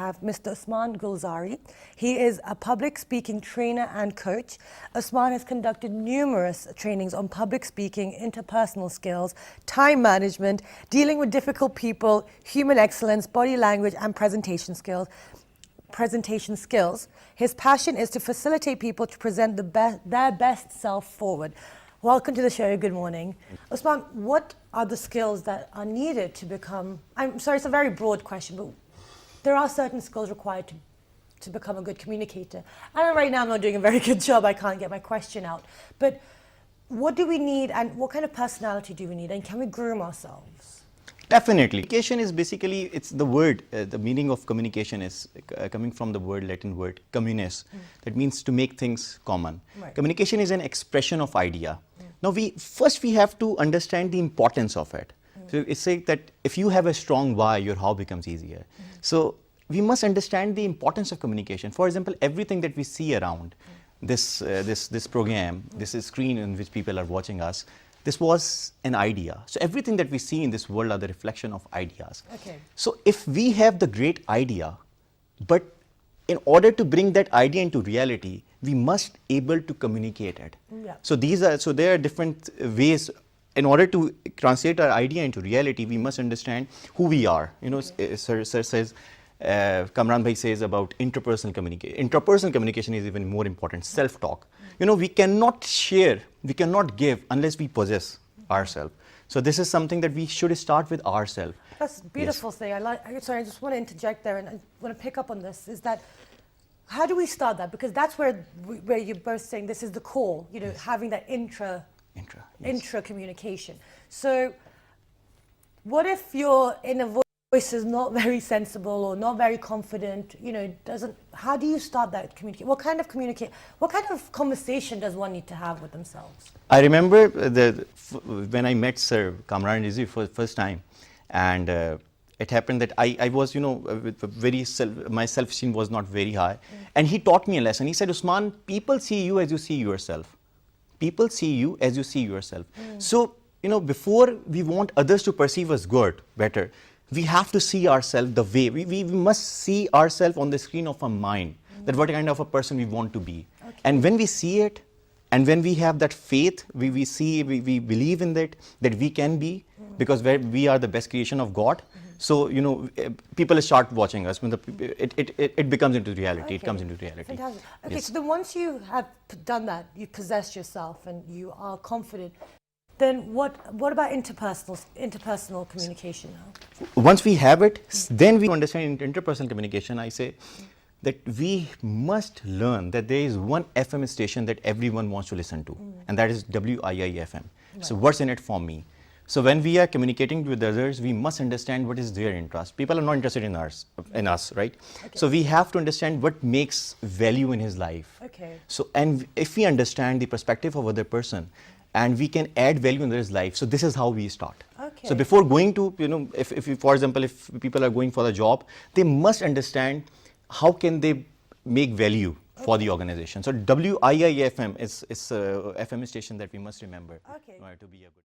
have Mr. Usman Gulzari. He is a public speaking trainer and coach. Usman has conducted numerous trainings on public speaking, interpersonal skills, time management, dealing with difficult people, human excellence, body language, and presentation skills. His passion is to facilitate people to present their best self forward. Welcome to the show. Good morning. Usman, what are the skills that are needed to become, I'm sorry, it's a very broad question, but there are certain skills required to become a good communicator. And right now I'm not doing a very good job. I can't get my question out. But what do we need, and what kind of personality do we need, and can we groom ourselves? Definitely. Communication is basically, it's the word, the meaning of communication is coming from the Latin word communis. That means to make things common. Right. Communication is an expression of idea. Now first we have to understand the importance of it. So it's like that if you have a strong why, your how becomes easier. So we must understand the importance of communication. For example, everything that we see around this program, this screen in which people are watching us, this was an idea. So everything that we see in this world are the reflection of ideas. Okay. So if we have the great idea, but in order to bring that idea into reality, we must able to communicate it. Yeah. So there are different ways. In order to translate our idea into reality, we must understand who we are. You know, Sir says, Kamran Bhai says about interpersonal communication. Interpersonal communication is even more important, self-talk. You know, we cannot share, we cannot give unless we possess ourselves. So this is something that we should start with ourselves. That's a beautiful thing. I just want to interject there, and I want to pick up on this, is that how do we start that? Because that's where you're both saying this is the core, you know, having that intra communication. So what if your inner voice is not very sensible or not very confident, you know, how do you start that communicate? What kind of conversation does one need to have with themselves? I remember when I met Sir Kamran Rizvi for the first time, and it happened that I was, you know, my self-esteem was not very high. And he taught me a lesson. He said, Usman, people see you as you see yourself. People see you as you see yourself. So, you know, before we want others to perceive us better, we have to see ourselves the way, we must see ourselves on the screen of our mind, that what kind of a person we want to be. Okay. And when we see it, and when we have that faith, we believe in that we can be, because we are the best creation of God. So, you know, people start watching us. When it becomes into reality. Okay. It comes into reality. Fantastic. Okay, yes. so then once you have done that, you possess yourself and you are confident, then what about interpersonal communication now? Once we have it, then we understand interpersonal communication. I say that we must learn that there is one FM station that everyone wants to listen to, and that is WIIFM. Right. So what's in it for me? So when we are communicating with others, we must understand what is their interest. People are not interested in us, right? Okay. So we have to understand what makes value in his life. Okay. So, and if we understand the perspective of other person, and we can add value in his life, so this is how we start. Okay. So before going to, you know, if for example, if people are going for a job, they must understand how can they make value for the organization. So WIIFM is a FM station that we must remember to be a good